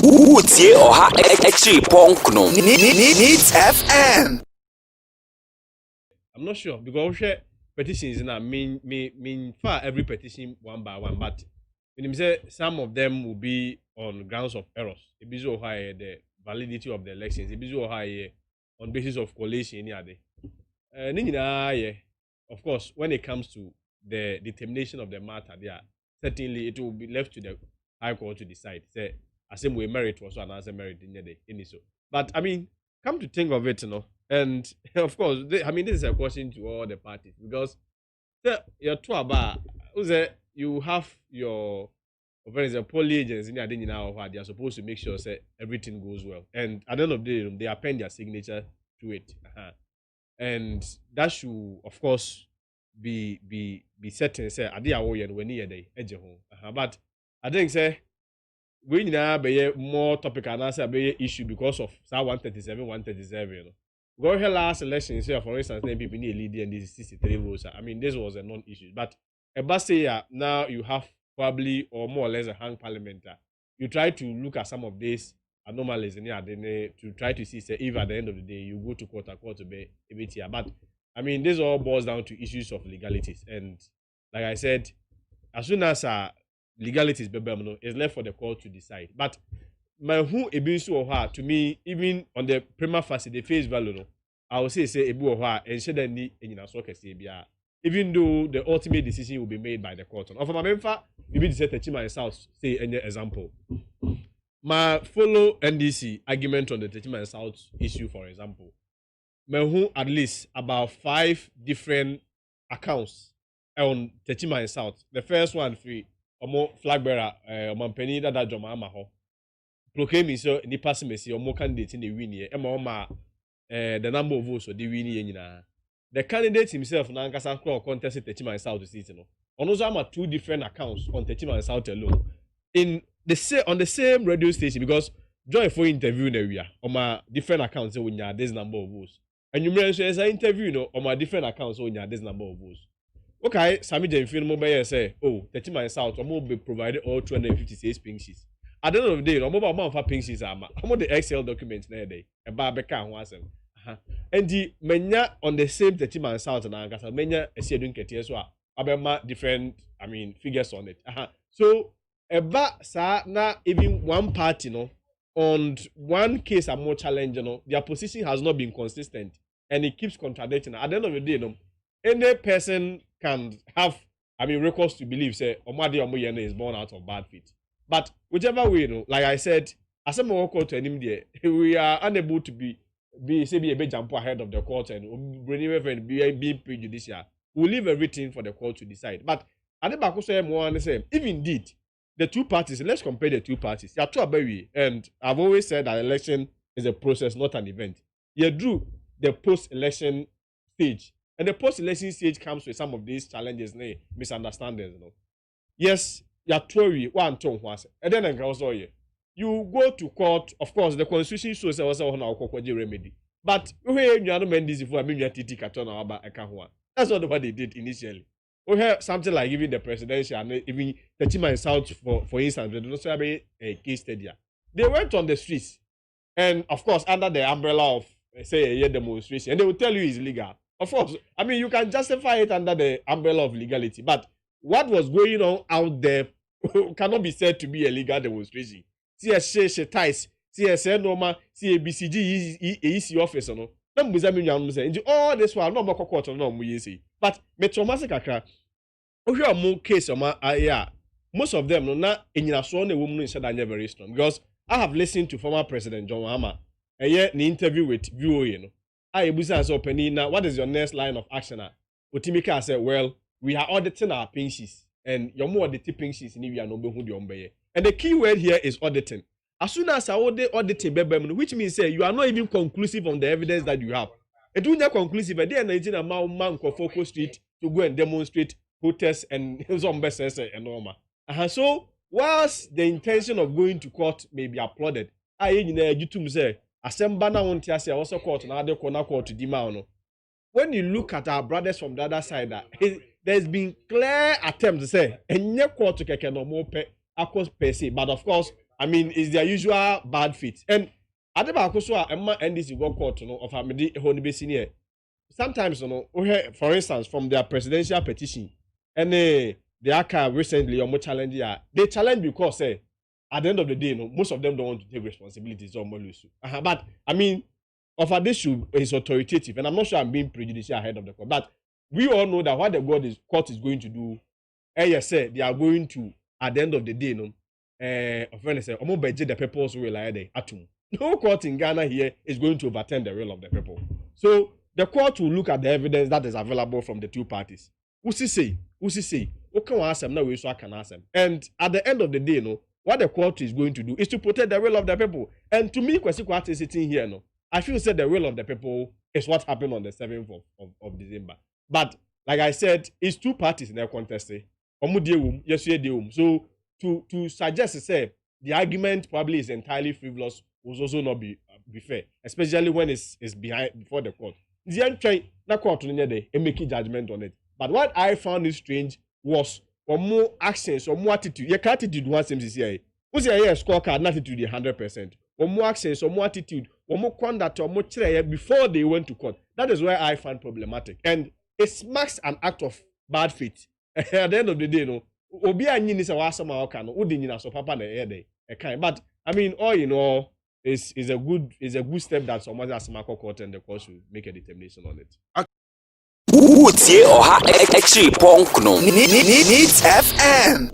Utie oha extra punk no. Needs FM. I'm not sure because petitions now mean for every petition one by one, but when you say some of them will be on grounds of errors. It be so high the validity of the elections. It be so high on basis of coalition. Yeah, of course, when it comes to the determination of the matter, there certainly it will be left to the High Court to decide. Say, as same way merit was an answer merit in the so. But I mean, come to think of it, and of course, this is a question to all the parties because you're too about you have your poll agents in the now they are supposed to make sure say everything goes well, and at the end of the day, they append their signature to it. And that should, of course, be certain. Say, I did when near the edge home. But I think say we now be more topic and answer be issue because of 137, 137. Go ahead last election, say for instance, NPP need lead and this 63 votes. I mean, this was a non-issue. But about say now you have probably or more or less a hang parliament. You try to look at some of these anomalies in here to try to see say if at the end of the day you go to court to be a bit here. But I mean, this all boils down to issues of legalities. And like I said, as soon as legalities it's left for the court to decide. But my who ebi to me, even on the prima facie the face value, I would say ebu oha and say that ni enyina so kese bia. Even though the ultimate decision will be made by the court. Of my member, maybe the set Techima South say any example. My follow NDC argument on the Techima South issue, for example. My who at least about 5 different accounts on Techima South. The first one free omo flag bearer omampani that joma ama ho. Proclaim so ni pass mesi omo candidate in the win here. Ema the number of votes so the win here. The candidate himself now contested Techima South seat. On those are 2 different accounts on Techima South alone. On the same radio station because join for interview in area on my different accounts when you this number of votes. And you mentioned as an interview on my different accounts when you this number of votes. Okay, Sammy Jenfin mobile say, oh, Techima South will be provided all 256 pink sheets. At the end of the day, mobile amount of pink sheets are the Excel documents nowadays. A barbecue was and the menya on the same Techima South and Ankasa menya a doing ketia so abema different figures on it. So sa na even one party on one case are more challenging their position has not been consistent and it keeps contradicting. At the end of the day any person can have recourse to believe say Omadi Omoyene is born out of bad faith. But whichever way like I said, as a more court to anybody, we are unable to be a bit jump ahead of the court and being prejudicial. We'll leave everything for the court to decide. But I never say more on the same. If indeed the 2 parties, let's compare the 2 parties. You are two baby, and I've always said that election is a process, not an event. You drew the post-election stage, and the post-election stage comes with some of these challenges, misunderstandings. Yes, you are two one tone was, and then also you go to court. Of course, the constitution shows there was a remedy. But we you are not NDC for TT Katona about Ekahua. That's not what they did initially. We have something like even the presidential and even the Techima South, for instance, they don't have a case study. They went on the streets, and of course, under the umbrella of say a demonstration, and they will tell you it's legal. Of course, you can justify it under the umbrella of legality, but what was going on out there cannot be said to be a legal demonstration. See a ties, see a normal, see a BCG EC officer, no. All this while no more court no more easy. But Metromatic Accra, more case most of them no not in your son a woman said I very strong because I have listened to former President John Mahama and yet the interview with VOA. I was opening now. What is your next line of action? Otimika said, well, we are auditing our pinches and you're more auditing pinches in India no who. And the key word here is auditing. As soon as I audit, which means say you are not even conclusive on the evidence that you have. It will not conclusive. But then it's in a man for Focus Street to go and demonstrate, protest, and some best and normal. So, whilst the intention of going to court may be applauded, say, Asembana won't say also court and other corner court to demand. When you look at our brothers from the other side, there's been clear attempt to say, and your court to no more per se, but of course. I mean, it's their usual bad fit. And Adeba so Emma NDC go court of Hamidi Honibe senior. Sometimes, for instance, from their presidential petition, and the archive recently or more challenge, they challenge because at the end of the day, most of them don't want to take responsibilities or more loose. But I mean, of this issue is authoritative, and I'm not sure I'm being prejudicial ahead of the court. But we all know that what the court is going to do, yes, they are going to, at the end of the day, the people's will atum. No court in Ghana here is going to overturn the will of the people. So the court will look at the evidence that is available from the two parties. Usi say, okay, ask them now, we so can ask them. And at the end of the day, what the court is going to do is to protect the will of the people. And to me, Kwesi is sitting here, I feel that the will of the people is what happened on the 7th of December. But like I said, it's two parties in their contest. So to suggest say the argument probably is entirely frivolous will also not be fair, especially when it's before the court. The end na court make a judgment on it. But what I found is strange was or more actions or more attitude. Your attitude one seems to say, who's a scorecard attitude 100%. Or more actions or more attitude or more conduct or more before they went to court. That is where I find problematic. And it marks an act of bad faith. At the end of the day, obi anyi ni se wasama oka no odi nyina so papa na e kind. But I mean, all in all, is a good step that someone has to court and the court should make a determination on it. Utie Oha Extreme Punk no Needs FM.